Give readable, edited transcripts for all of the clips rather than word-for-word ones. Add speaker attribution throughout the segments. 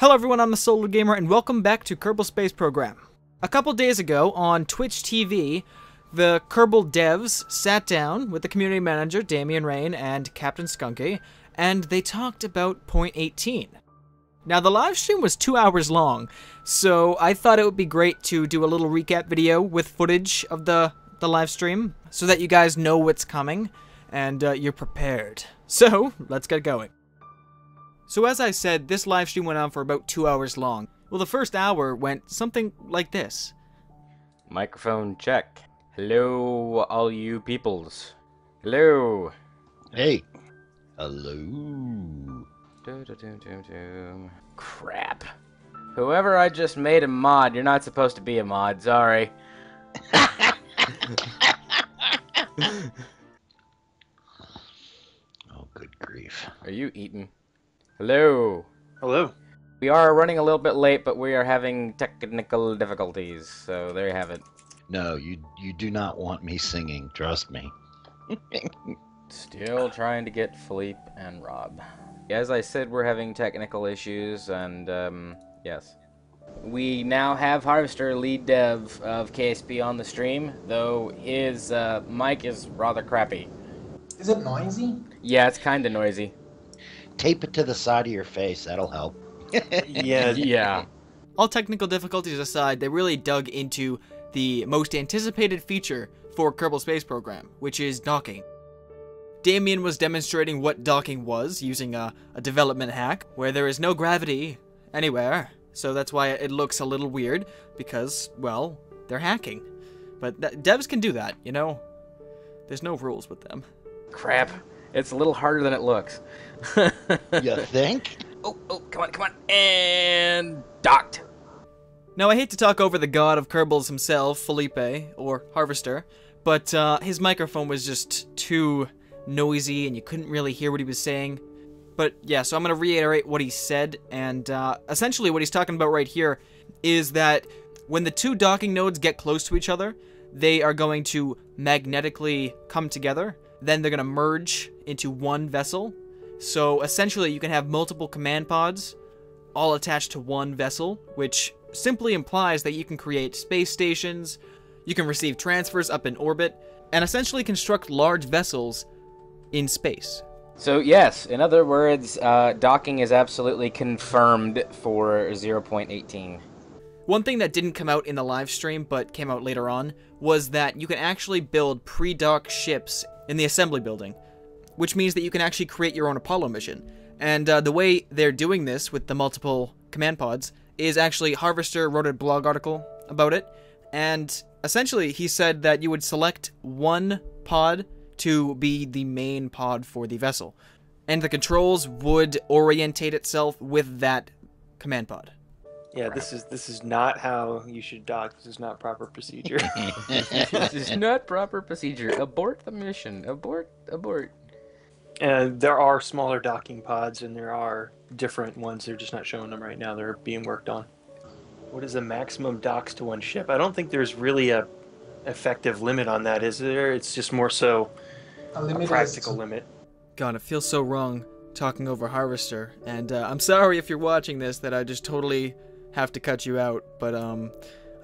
Speaker 1: Hello everyone, I'm the Solar Gamer, and welcome back to Kerbal Space Program. A couple days ago, on Twitch TV, the Kerbal devs sat down with the community manager, Damian Rain, and Captain Skunky, and they talked about Point 18. Now, the live stream was 2 hours long, so I thought it would be great to do a little recap video with footage of the live stream, so that you guys know what's coming, and you're prepared. So, let's get going. So as I said, this live stream went on for about 2 hours long. Well, the first hour went something like this.
Speaker 2: Microphone check. Hello, all you peoples. Hello.
Speaker 3: Hey. Hello.
Speaker 2: Crap. Whoever I just made a mod, you're not supposed to be a mod, sorry.
Speaker 3: Oh, good grief.
Speaker 2: Are you eating? Hello.
Speaker 4: Hello.
Speaker 2: We are running a little bit late, but we are having technical difficulties, so there you have it.
Speaker 3: No, you do not want me singing, trust me.
Speaker 2: Still trying to get Philippe and Rob. As I said, we're having technical issues, and, yes. We now have Harvester, lead dev of KSP, on the stream, though his mic is rather crappy.
Speaker 4: Is it noisy?
Speaker 2: Yeah, it's kind of noisy.
Speaker 3: Tape it to the side of your face, that'll help.
Speaker 2: Yeah.
Speaker 1: All technical difficulties aside, they really dug into the most anticipated feature for Kerbal Space Program, which is docking. Damian was demonstrating what docking was using a development hack where there is no gravity anywhere, so that's why it looks a little weird, because, well, they're hacking. But devs can do that, you know? There's no rules with them.
Speaker 2: Crap. It's a little harder than it looks.
Speaker 3: You think?
Speaker 2: Oh, come on. And docked.
Speaker 1: Now, I hate to talk over the god of Kerbals himself, Felipe, or Harvester, but his microphone was just too noisy and you couldn't really hear what he was saying. But yeah, so I'm going to reiterate what he said, and essentially what he's talking about right here is that when the two docking nodes get close to each other, they are going to magnetically come together. Then they're going to merge into one vessel. So essentially you can have multiple command pods all attached to one vessel, which simply implies that you can create space stations, you can receive transfers up in orbit, and essentially construct large vessels in space.
Speaker 2: So yes, in other words, docking is absolutely confirmed for 0.18.
Speaker 1: One thing that didn't come out in the live stream, but came out later on, was that you can actually build pre-dock ships in the assembly building, which means that you can actually create your own Apollo mission. And the way they're doing this with the multiple command pods is actually Harvester wrote a blog article about it, and essentially he said that you would select one pod to be the main pod for the vessel, and the controls would orientate itself with that command pod.
Speaker 4: Yeah, this is not how you should dock. This is not proper procedure.
Speaker 2: This is not proper procedure. Abort the mission. Abort.
Speaker 4: And there are smaller docking pods, and there are different ones. They're just not showing them right now. They're being worked on. What is the maximum docks to one ship? I don't think there's really a effective limit on that, is there? It's just more so a practical limit.
Speaker 1: God, it feels so wrong talking over Harvester, and I'm sorry if you're watching this that I just totally have to cut you out, but I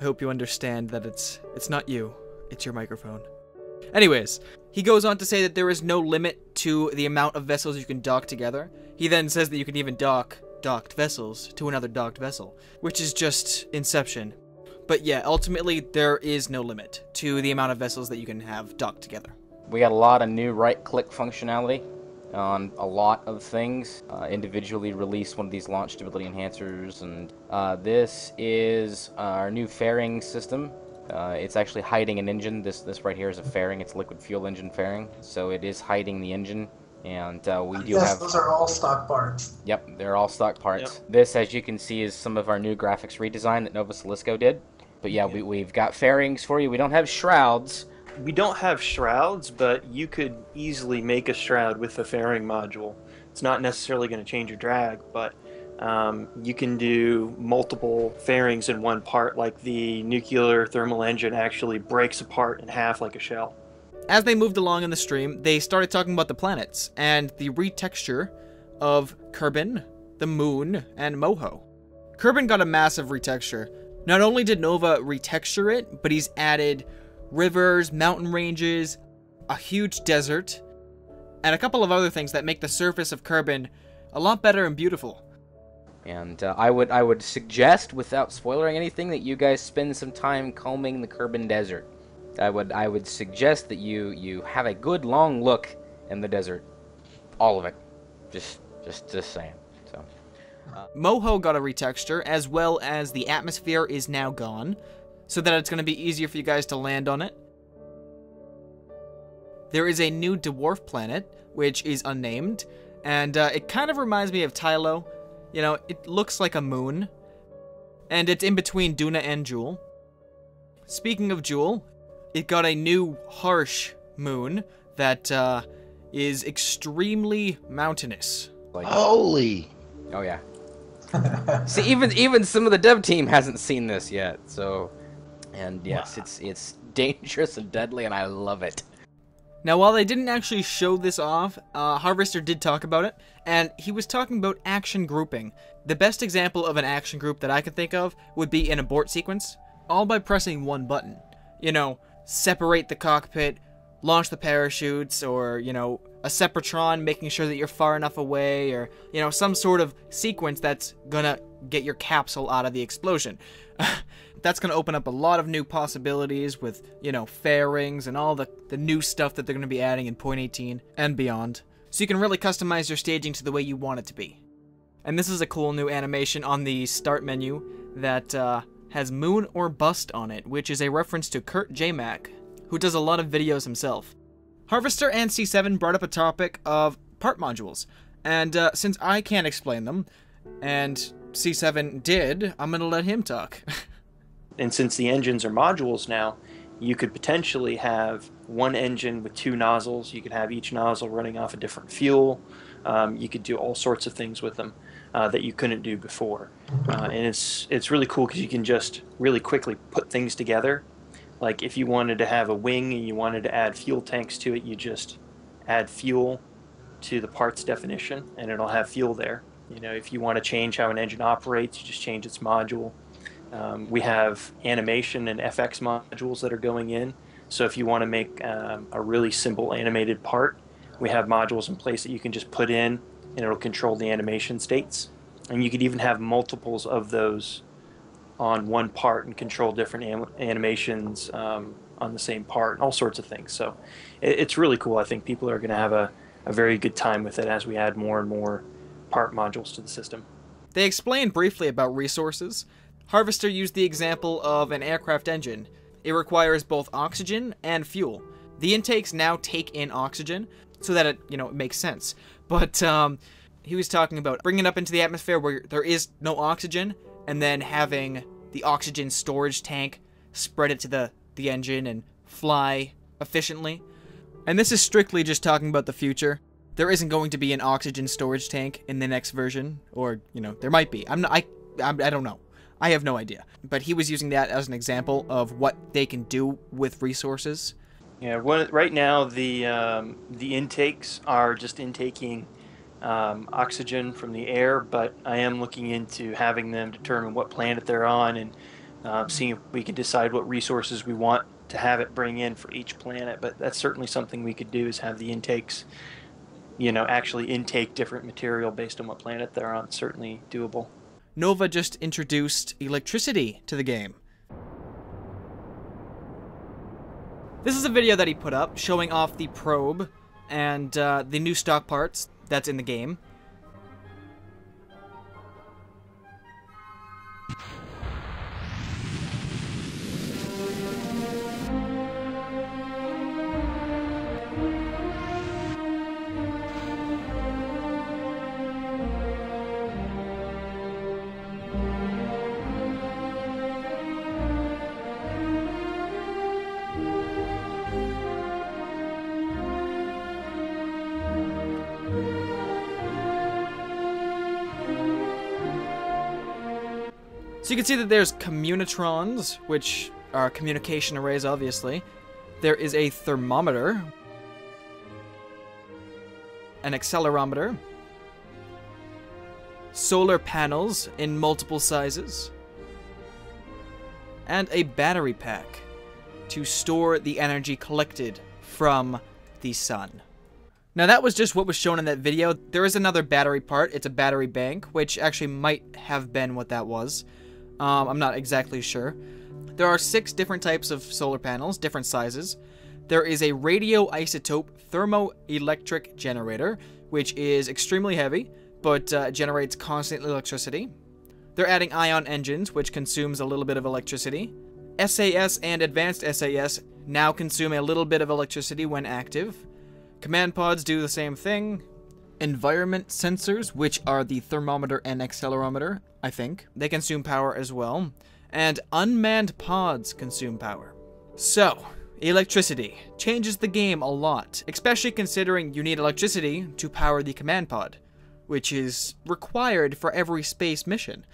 Speaker 1: hope you understand that it's not you, it's your microphone. Anyways, he goes on to say that there is no limit to the amount of vessels you can dock together. He then says that you can even dock docked vessels to another docked vessel, which is just Inception. But yeah, ultimately there is no limit to the amount of vessels that you can have docked together.
Speaker 2: We got a lot of new right-click functionality on a lot of things. Individually release one of these launch stability enhancers, and this is our new fairing system. It's actually hiding an engine. This right here is a fairing. It's a liquid fuel engine fairing, so it is hiding the engine. And we do have...
Speaker 5: those are all stock parts.
Speaker 2: Yep, they're all stock parts.
Speaker 4: Yep.
Speaker 2: This, as you can see, is some of our new graphics redesign that Nova Salisco did. But yeah, we've got fairings for you. We don't have shrouds.
Speaker 4: We don't have shrouds, but you could easily make a shroud with the fairing module. It's not necessarily going to change your drag, but you can do multiple fairings in one part, like the nuclear thermal engine actually breaks apart in half like a shell.
Speaker 1: As they moved along in the stream, they started talking about the planets and the retexture of Kerbin, the Moon, and Moho. Kerbal got a massive retexture. Not only did Nova retexture it, but he's added rivers, mountain ranges, a huge desert, and a couple of other things that make the surface of Kerbal a lot better and beautiful.
Speaker 2: And I would suggest, without spoiling anything, that you guys spend some time combing the Kerbal Desert. I would suggest that you have a good long look in the desert, all of it. Just saying. So.
Speaker 1: Moho got a retexture, as well as the atmosphere is now gone, so that it's going to be easier for you guys to land on it. There is a new dwarf planet, which is unnamed, and it kind of reminds me of Tylo. You know, it looks like a moon, and it's in between Duna and Jewel. Speaking of Jewel, it got a new harsh moon that is extremely mountainous.
Speaker 2: Like,
Speaker 3: Holy!
Speaker 2: oh yeah. See, even some of the dev team hasn't seen this yet. So, and yes, it's dangerous and deadly, and I love it.
Speaker 1: Now, while they didn't actually show this off, Harvester did talk about it, and he was talking about action grouping. The best example of an action group that I can think of would be an abort sequence, all by pressing one button. You know, separate the cockpit, launch the parachutes, or, you know, a Sepratron making sure that you're far enough away, or, you know, some sort of sequence that's gonna get your capsule out of the explosion. That's going to open up a lot of new possibilities with, you know, fairings and all the new stuff that they're going to be adding in 0.18 and beyond. So you can really customize your staging to the way you want it to be. And this is a cool new animation on the start menu that has Moon or Bust on it, which is a reference to Kurt J. Mac, who does a lot of videos himself. Harvester and C7 brought up a topic of part modules, and since I can't explain them, and C7 did, I'm going to let him talk.
Speaker 4: And since the engines are modules now, you could potentially have one engine with two nozzles. You could have each nozzle running off a different fuel. You could do all sorts of things with them that you couldn't do before. And it's really cool because you can just really quickly put things together. Like if you wanted to have a wing and you wanted to add fuel tanks to it, you just add fuel to the parts definition and it'll have fuel there. You know, if you want to change how an engine operates, you just change its module. We have animation and FX modules that are going in. So if you want to make a really simple animated part, we have modules in place that you can just put in and it'll control the animation states. And you could even have multiples of those on one part and control different animations on the same part and all sorts of things. So it's really cool. I think people are going to have a very good time with it as we add more and more part modules to the system.
Speaker 1: They explained briefly about resources. Harvester used the example of an aircraft engine. It requires both oxygen and fuel. The intakes now take in oxygen so that it, you know, it makes sense. But he was talking about bringing it up into the atmosphere where there is no oxygen and then having the oxygen storage tank spread it to the engine and fly efficiently. And this is strictly just talking about the future. There isn't going to be an oxygen storage tank in the next version, or, you know, there might be. I don't know. I have no idea. But he was using that as an example of what they can do with resources.
Speaker 4: Yeah, right now the intakes are just intaking oxygen from the air, but I am looking into having them determine what planet they're on and seeing if we can decide what resources we want to have it bring in for each planet. But that's certainly something we could do, is have the intakes, you know, actually intake different material based on what planet they're on. It's certainly doable.
Speaker 1: Nova just introduced electricity to the game. This is a video that he put up showing off the probe and the new stock parts that's in the game. So you can see that there's communitrons, which are communication arrays, obviously. There is a thermometer, an accelerometer, solar panels in multiple sizes, and a battery pack to store the energy collected from the sun. Now that was just what was shown in that video. There is another battery part. It's a battery bank, which actually might have been what that was. I'm not exactly sure. There are 6 different types of solar panels, different sizes. There is a radioisotope thermoelectric generator, which is extremely heavy, but generates constant electricity. They're adding ion engines, which consumes a little bit of electricity. SAS and advanced SAS now consume a little bit of electricity when active. Command pods do the same thing. Environment sensors, which are the thermometer and accelerometer, I think, they consume power as well. And unmanned pods consume power. So, electricity changes the game a lot, especially considering you need electricity to power the command pod, which is required for every space mission.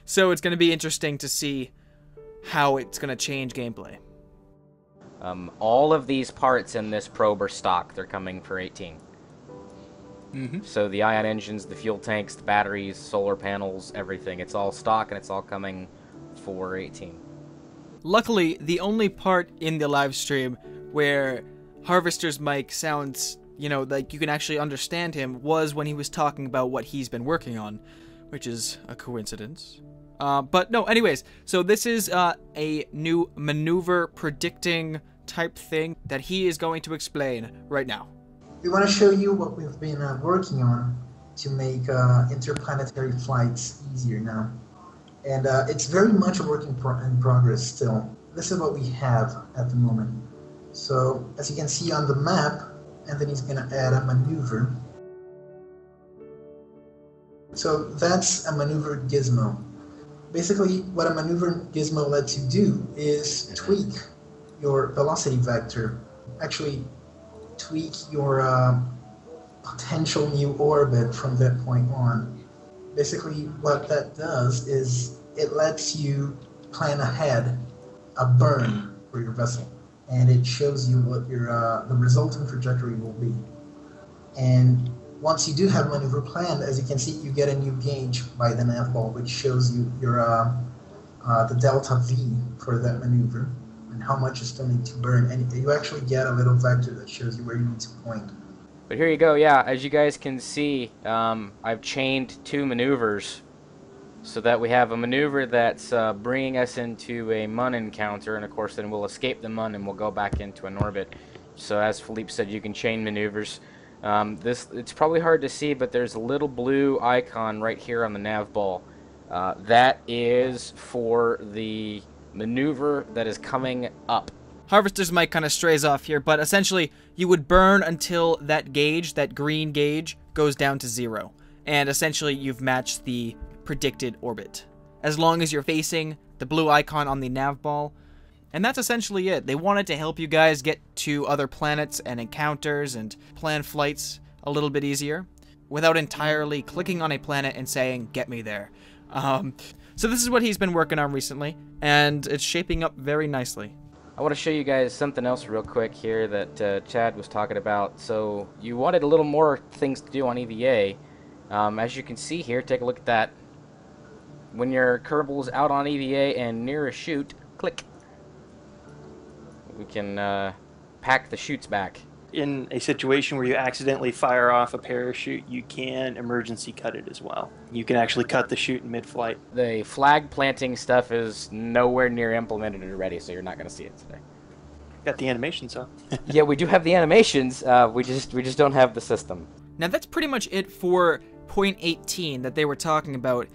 Speaker 1: So it's going to be interesting to see how it's going to change gameplay.
Speaker 2: All of these parts in this probe are stock. They're coming for 18. So the ion engines, the fuel tanks, the batteries, solar panels, everything. It's all stock and it's all coming for 18.
Speaker 1: Luckily, the only part in the live stream where Harvester's mic sounds, you know, like you can actually understand him was when he was talking about what he's been working on, which is a coincidence. But no, anyways, so this is a new maneuver predicting type thing that he is going to explain right now.
Speaker 5: We want to show you what we've been working on to make interplanetary flights easier now. And it's very much a work in progress still. This is what we have at the moment. So, as you can see on the map, Anthony's going to add a maneuver. So that's a maneuver gizmo. Basically, what a maneuver gizmo lets you do is tweak your velocity vector. Actually, tweak your potential new orbit from that point on. Basically, what that does is it lets you plan ahead a burn for your vessel, and it shows you what your the resulting trajectory will be. And once you do have maneuver planned, as you can see, you get a new gauge by the nav ball, which shows you your the delta V for that maneuver and how much you still need to burn. And you actually get a little vector that shows you where you need to point.
Speaker 2: But here you go, yeah, as you guys can see, I've chained 2 maneuvers so that we have a maneuver that's bringing us into a Mun encounter, and of course then we'll escape the Mun and we'll go back into an orbit. So as Philippe said, you can chain maneuvers. It's probably hard to see, but there's a little blue icon right here on the nav ball. That is for the maneuver that is coming up.
Speaker 1: Harvester's mic kind of strays off here, but essentially you would burn until that gauge, that green gauge, goes down to 0. And essentially you've matched the predicted orbit, as long as you're facing the blue icon on the nav ball. And that's essentially it. They wanted to help you guys get to other planets and encounters and plan flights a little bit easier without entirely clicking on a planet and saying, get me there. So this is what he's been working on recently, and it's shaping up very nicely.
Speaker 2: I want to show you guys something else real quick here that Chad was talking about. So you wanted a little more things to do on EVA. As you can see here, take a look at that. When your Kerbal's out on EVA and near a chute, click. We can pack the chutes back.
Speaker 4: In a situation where you accidentally fire off a parachute, you can emergency cut it as well. You can actually cut the chute in mid-flight.
Speaker 2: The flag planting stuff is nowhere near implemented already, so you're not going to see it today.
Speaker 4: Got the animations, huh?
Speaker 2: Yeah, we do have the animations. We just don't have the system.
Speaker 1: Now that's pretty much it for point 18 that they were talking about.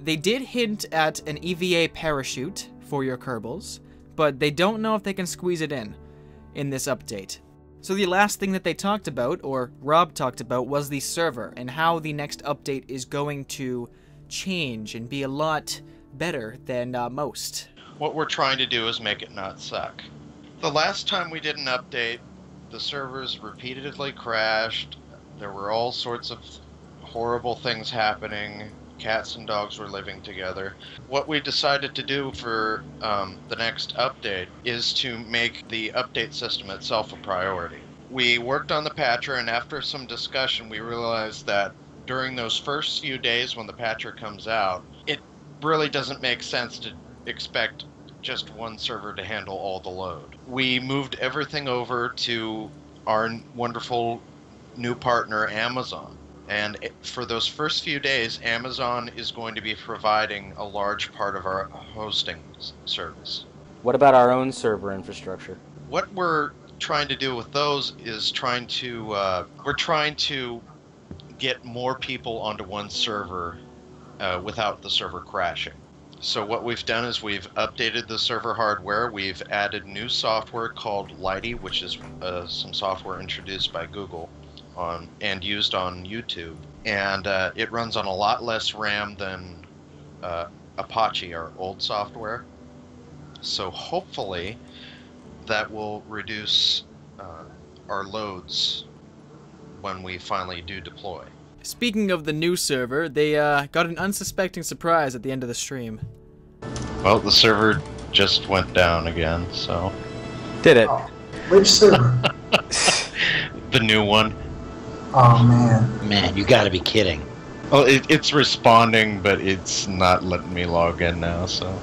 Speaker 1: They did hint at an EVA parachute for your Kerbals, but they don't know if they can squeeze it in this update. So the last thing that they talked about, or Rob talked about, was the server and how the next update is going to change and be a lot better than most.
Speaker 6: What we're trying to do is make it not suck. The last time we did an update, the servers repeatedly crashed. There were all sorts of horrible things happening. Cats and dogs were living together. What we decided to do for the next update is to make the update system itself a priority. We worked on the patcher, and after some discussion we realized that during those first few days when the patcher comes out, it really doesn't make sense to expect just one server to handle all the load. We moved everything over to our wonderful new partner, Amazon. And for those first few days, Amazon is going to be providing a large part of our hosting service.
Speaker 2: What about our own server infrastructure?
Speaker 6: What we're trying to do with those is we're trying to get more people onto one server without the server crashing. So what we've done is we've updated the server hardware. We've added new software called Lighty, which is some software introduced by Google and used on YouTube. And it runs on a lot less RAM than Apache, our old software. So hopefully that will reduce our loads when we finally do deploy.
Speaker 1: Speaking of the new server, they got an unsuspecting surprise at the end of the stream.
Speaker 6: Well, the server just went down again, so...
Speaker 2: Did it?
Speaker 5: Oh, which server?
Speaker 6: The new one.
Speaker 5: Oh, man.
Speaker 3: Man, you gotta be kidding.
Speaker 6: Well, it's responding, but it's not letting me log in now, so...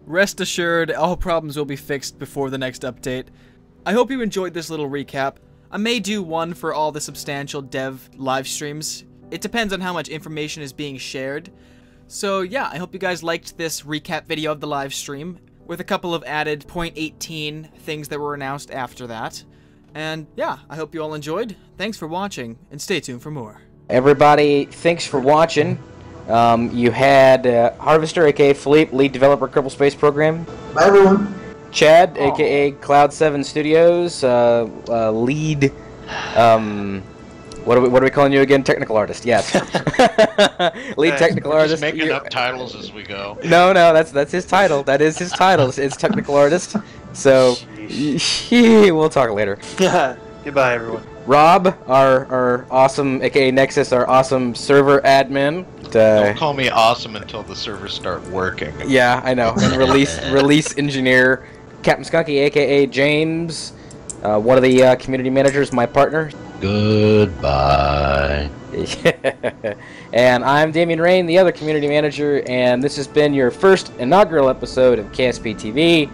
Speaker 1: Rest assured, all problems will be fixed before the next update. I hope you enjoyed this little recap. I may do one for all the substantial dev live streams. It depends on how much information is being shared. So yeah, I hope you guys liked this recap video of the live stream, with a couple of added .18 things that were announced after that. And yeah, I hope you all enjoyed. Thanks for watching, and stay tuned for more.
Speaker 2: Everybody, thanks for watching. You had Harvester, aka Philippe, lead developer, Kerbal Space Program.
Speaker 5: Bye, everyone.
Speaker 2: Chad, aka Cloud 7 Studios, lead. What are we calling you again? Technical artist. Yes. Lead technical
Speaker 6: we're
Speaker 2: artist.
Speaker 6: Just making up titles as we go.
Speaker 2: No, that's his title. That is his title. It's technical artist. So we'll talk later.
Speaker 4: Goodbye, everyone.
Speaker 2: Rob, our awesome, aka Nexus, our awesome server admin.
Speaker 6: Don't call me awesome until the servers start working.
Speaker 2: Yeah, I know. And release engineer, Captain Skunky, aka James, one of the community managers, my partner.
Speaker 3: Goodbye.
Speaker 2: And I'm Damien Rain, the other community manager, and this has been your first inaugural episode of KSP TV.